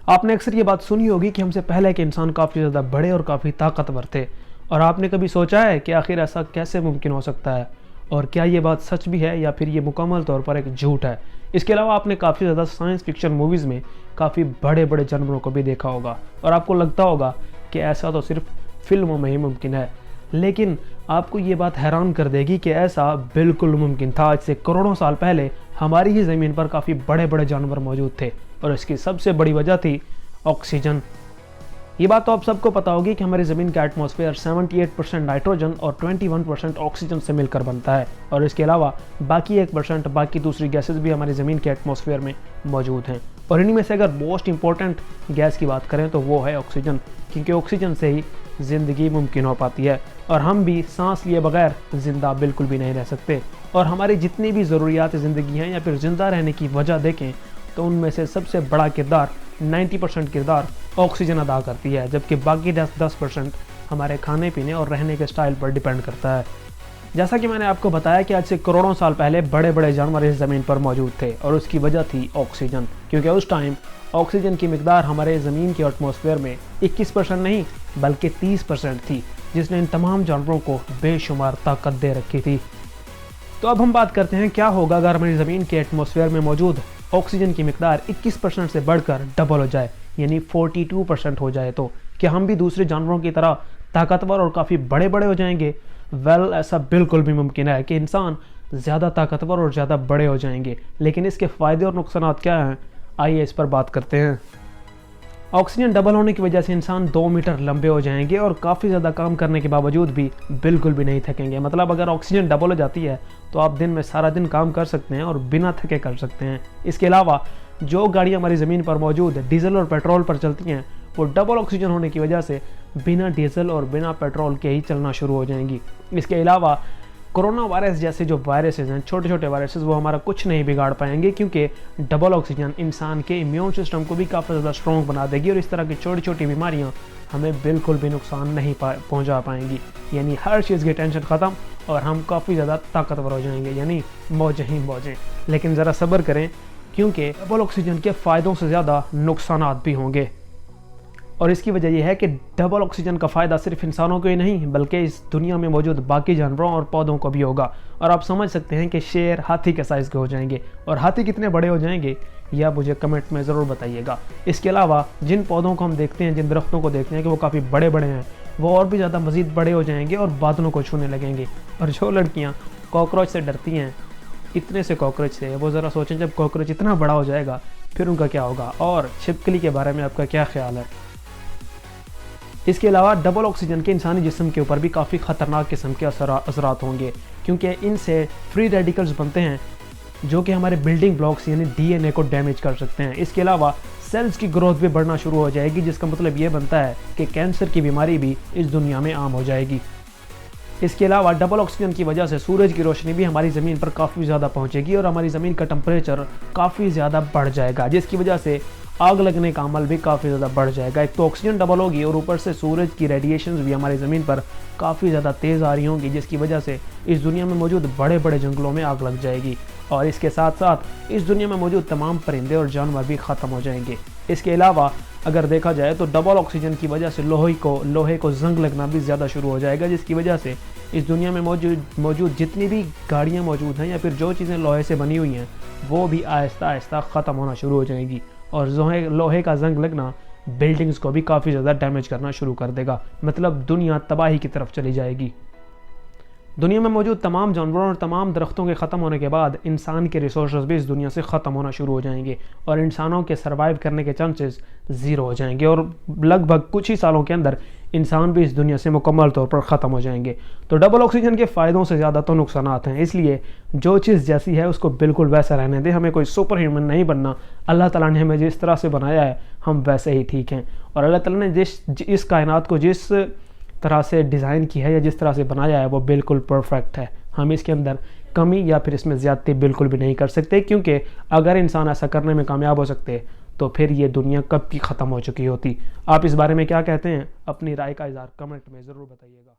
آپ نے اکثر یہ بات سنی ہوگی کہ ہم سے پہلے کے انسان کافی زیادہ بڑے اور کافی طاقتور تھے، اور آپ نے کبھی سوچا ہے کہ آخر ایسا کیسے ممکن ہو سکتا ہے، اور کیا یہ بات سچ بھی ہے یا پھر یہ مکمل طور پر ایک جھوٹ ہے؟ اس کے علاوہ آپ نے کافی زیادہ سائنس فکشن موویز میں کافی بڑے بڑے جانوروں کو بھی دیکھا ہوگا، اور آپ کو لگتا ہوگا کہ ایسا تو صرف فلموں میں ہی ممکن ہے، لیکن آپ کو یہ بات حیران کر دے گی کہ ایسا بالکل ممکن تھا۔ آج سے کروڑوں سال پہلے ہماری ہی زمین پر کافی بڑے بڑے جانور موجود تھے، اور اس کی سب سے بڑی وجہ تھی آکسیجن۔ یہ بات تو آپ سب کو پتا ہوگی کہ ہماری زمین کا ایٹماسفیئر 78% نائٹروجن اور 21% آکسیجن سے مل کر بنتا ہے، اور اس کے علاوہ باقی 1% باقی دوسری گیسز بھی ہماری زمین کے ایٹماسفیئر میں موجود ہیں، اور انہی میں سے اگر موسٹ امپورٹنٹ گیس کی بات کریں تو وہ ہے آکسیجن، کیونکہ آکسیجن سے ہی زندگی ممکن ہو پاتی ہے، اور ہم بھی سانس لیے بغیر زندہ بالکل بھی نہیں رہ سکتے، اور ہماری جتنی بھی ضروریات زندگی ہیں یا پھر زندہ رہنے کی وجہ دیکھیں تو ان میں سے سب سے بڑا کردار 90% کردار آکسیجن ادا کرتی ہے، جبکہ باقی 10% ہمارے کھانے پینے اور رہنے کے سٹائل پر ڈیپینڈ کرتا ہے۔ جیسا کہ میں نے آپ کو بتایا کہ آج سے کروڑوں سال پہلے بڑے بڑے جانور اس زمین پر موجود تھے، اور اس کی وجہ تھی آکسیجن، کیونکہ اس ٹائم آکسیجن کی مقدار ہمارے زمین کے ایٹماسفیئر میں 21% نہیں بلکہ 30% تھی، جس نے ان تمام جانوروں کو بے شمار طاقت دے رکھی تھی۔ تو اب ہم بات کرتے ہیں کیا ہوگا اگر ہماری زمین کے ایٹماسفیئر میں موجود آکسیجن کی مقدار 21% سے بڑھ کر ڈبل ہو جائے، یعنی 42% ہو جائے، تو کیا ہم بھی دوسرے جانوروں کی طرح طاقتور اور کافی بڑے بڑے ہو جائیں گے؟ ایسا بالکل بھی ممکن ہے کہ انسان زیادہ طاقتور اور زیادہ بڑے ہو جائیں گے، لیکن اس کے فائدے اور نقصانات کیا ہیں؟ آئیے اس پر بات کرتے ہیں۔ آکسیجن ڈبل ہونے کی وجہ سے انسان 2 میٹر لمبے ہو جائیں گے، اور کافی زیادہ کام کرنے کے باوجود بھی بالکل بھی نہیں تھکیں گے۔ مطلب اگر آکسیجن ڈبل ہو جاتی ہے تو آپ دن میں سارا دن کام کر سکتے ہیں اور بنا تھکے کر سکتے ہیں۔ اس کے علاوہ جو گاڑیاں ہماری زمین پر موجود ڈیزل اور پیٹرول پر چلتی ہیں، وہ ڈبل آکسیجن ہونے کی وجہ سے بنا ڈیزل اور بنا پیٹرول کے ہی چلنا شروع ہو جائیں گی۔ اس کے علاوہ کرونا وائرس جیسے جو وائرسز ہیں، چھوٹے چھوٹے وائرسز، وہ ہمارا کچھ نہیں بگاڑ پائیں گے، کیونکہ ڈبل آکسیجن انسان کے امیون سسٹم کو بھی کافی زیادہ اسٹرانگ بنا دے گی، اور اس طرح کی چھوٹی چھوٹی بیماریاں ہمیں بالکل بھی نقصان نہیں پہنچا پائیں گی۔ یعنی ہر چیز کی ٹینشن ختم، اور ہم کافی زیادہ طاقتور ہو جائیں گے، یعنی موجیں ہی موجیں۔ لیکن ذرا صبر کریں، کیونکہ ڈبل آکسیجن کے فائدوں سے زیادہ نقصانات بھی ہوں گے، اور اس کی وجہ یہ ہے کہ ڈبل آکسیجن کا فائدہ صرف انسانوں کو ہی نہیں بلکہ اس دنیا میں موجود باقی جانوروں اور پودوں کو بھی ہوگا۔ اور آپ سمجھ سکتے ہیں کہ شیر ہاتھی کے سائز کے ہو جائیں گے، اور ہاتھی کتنے بڑے ہو جائیں گے یہ آپ مجھے کمنٹ میں ضرور بتائیے گا۔ اس کے علاوہ جن پودوں کو ہم دیکھتے ہیں، جن درختوں کو دیکھتے ہیں کہ وہ کافی بڑے بڑے ہیں، وہ اور بھی زیادہ مزید بڑے ہو جائیں گے اور بادلوں کو چھونے لگیں گے۔ اور جو لڑکیاں کاکروچ سے ڈرتی ہیں، اتنے سے کاکروچ سے، وہ ذرا سوچیں جب کاکروچ اتنا بڑا ہو جائے گا پھر ان کا کیا ہوگا۔ اور چھپکلی کے بارے میں آپ کا کیا خیال ہے؟ اس کے علاوہ ڈبل آکسیجن کے انسانی جسم کے اوپر بھی کافی خطرناک قسم کے اثرات ہوں گے، کیونکہ ان سے فری ریڈیکلز بنتے ہیں جو کہ ہمارے بلڈنگ بلاکس یعنی ڈی این اے کو ڈیمیج کر سکتے ہیں۔ اس کے علاوہ سیلز کی گروتھ بھی بڑھنا شروع ہو جائے گی، جس کا مطلب یہ بنتا ہے کہ کینسر کی بیماری بھی اس دنیا میں عام ہو جائے گی۔ اس کے علاوہ ڈبل آکسیجن کی وجہ سے سورج کی روشنی بھی ہماری زمین پر کافی زیادہ پہنچے گی، اور ہماری زمین کا ٹمپریچر کافی زیادہ بڑھ جائے گا، جس کی وجہ سے آگ لگنے کا عمل بھی کافی زیادہ بڑھ جائے گا۔ ایک تو آکسیجن ڈبل ہوگی، اور اوپر سے سورج کی ریڈیشنز بھی ہماری زمین پر کافی زیادہ تیز آ رہی ہوں گی، جس کی وجہ سے اس دنیا میں موجود بڑے بڑے جنگلوں میں آگ لگ جائے گی، اور اس کے ساتھ ساتھ اس دنیا میں موجود تمام پرندے اور جانور بھی ختم ہو جائیں گے۔ اس کے علاوہ اگر دیکھا جائے تو ڈبل آکسیجن کی وجہ سے لوہے کو زنگ لگنا بھی زیادہ شروع ہو جائے گا، جس کی وجہ سے اس دنیا میں موجود جتنی بھی گاڑیاں موجود ہیں یا پھر جو چیزیں لوہے سے بنی ہوئی ہیں، وہ بھی آہستہ آہستہ ختم ہونا شروع ہو جائیں گی، اور لوہے کا زنگ لگنا بلڈنگز کو بھی کافی زیادہ ڈیمیج کرنا شروع کر دے گا۔ مطلب دنیا تباہی کی طرف چلی جائے گی۔ دنیا میں موجود تمام جانوروں اور تمام درختوں کے ختم ہونے کے بعد انسان کے ریسورسز بھی اس دنیا سے ختم ہونا شروع ہو جائیں گے، اور انسانوں کے سروائیو کرنے کے چانسز زیرو ہو جائیں گے، اور لگ بھگ کچھ ہی سالوں کے اندر انسان بھی اس دنیا سے مکمل طور پر ختم ہو جائیں گے۔ تو ڈبل آکسیجن کے فائدوں سے زیادہ تو نقصانات ہیں، اس لیے جو چیز جیسی ہے اس کو بالکل ویسا رہنے دیں۔ ہمیں کوئی سپر ہیومن نہیں بننا، اللہ تعالیٰ نے ہمیں جس طرح سے بنایا ہے ہم ویسے ہی ٹھیک ہیں، اور اللہ تعالیٰ نے اس کائنات کو جس طرح سے ڈیزائن کی ہے یا جس طرح سے بنایا ہے وہ بالکل پرفیکٹ ہے۔ ہم اس کے اندر کمی یا پھر اس میں زیادتی بالکل بھی نہیں کر سکتے، کیونکہ اگر انسان ایسا کرنے میں کامیاب ہو سکتے تو پھر یہ دنیا کب کی ختم ہو چکی ہوتی۔ آپ اس بارے میں کیا کہتے ہیں؟ اپنی رائے کا اظہار کمنٹ میں ضرور بتائیے گا۔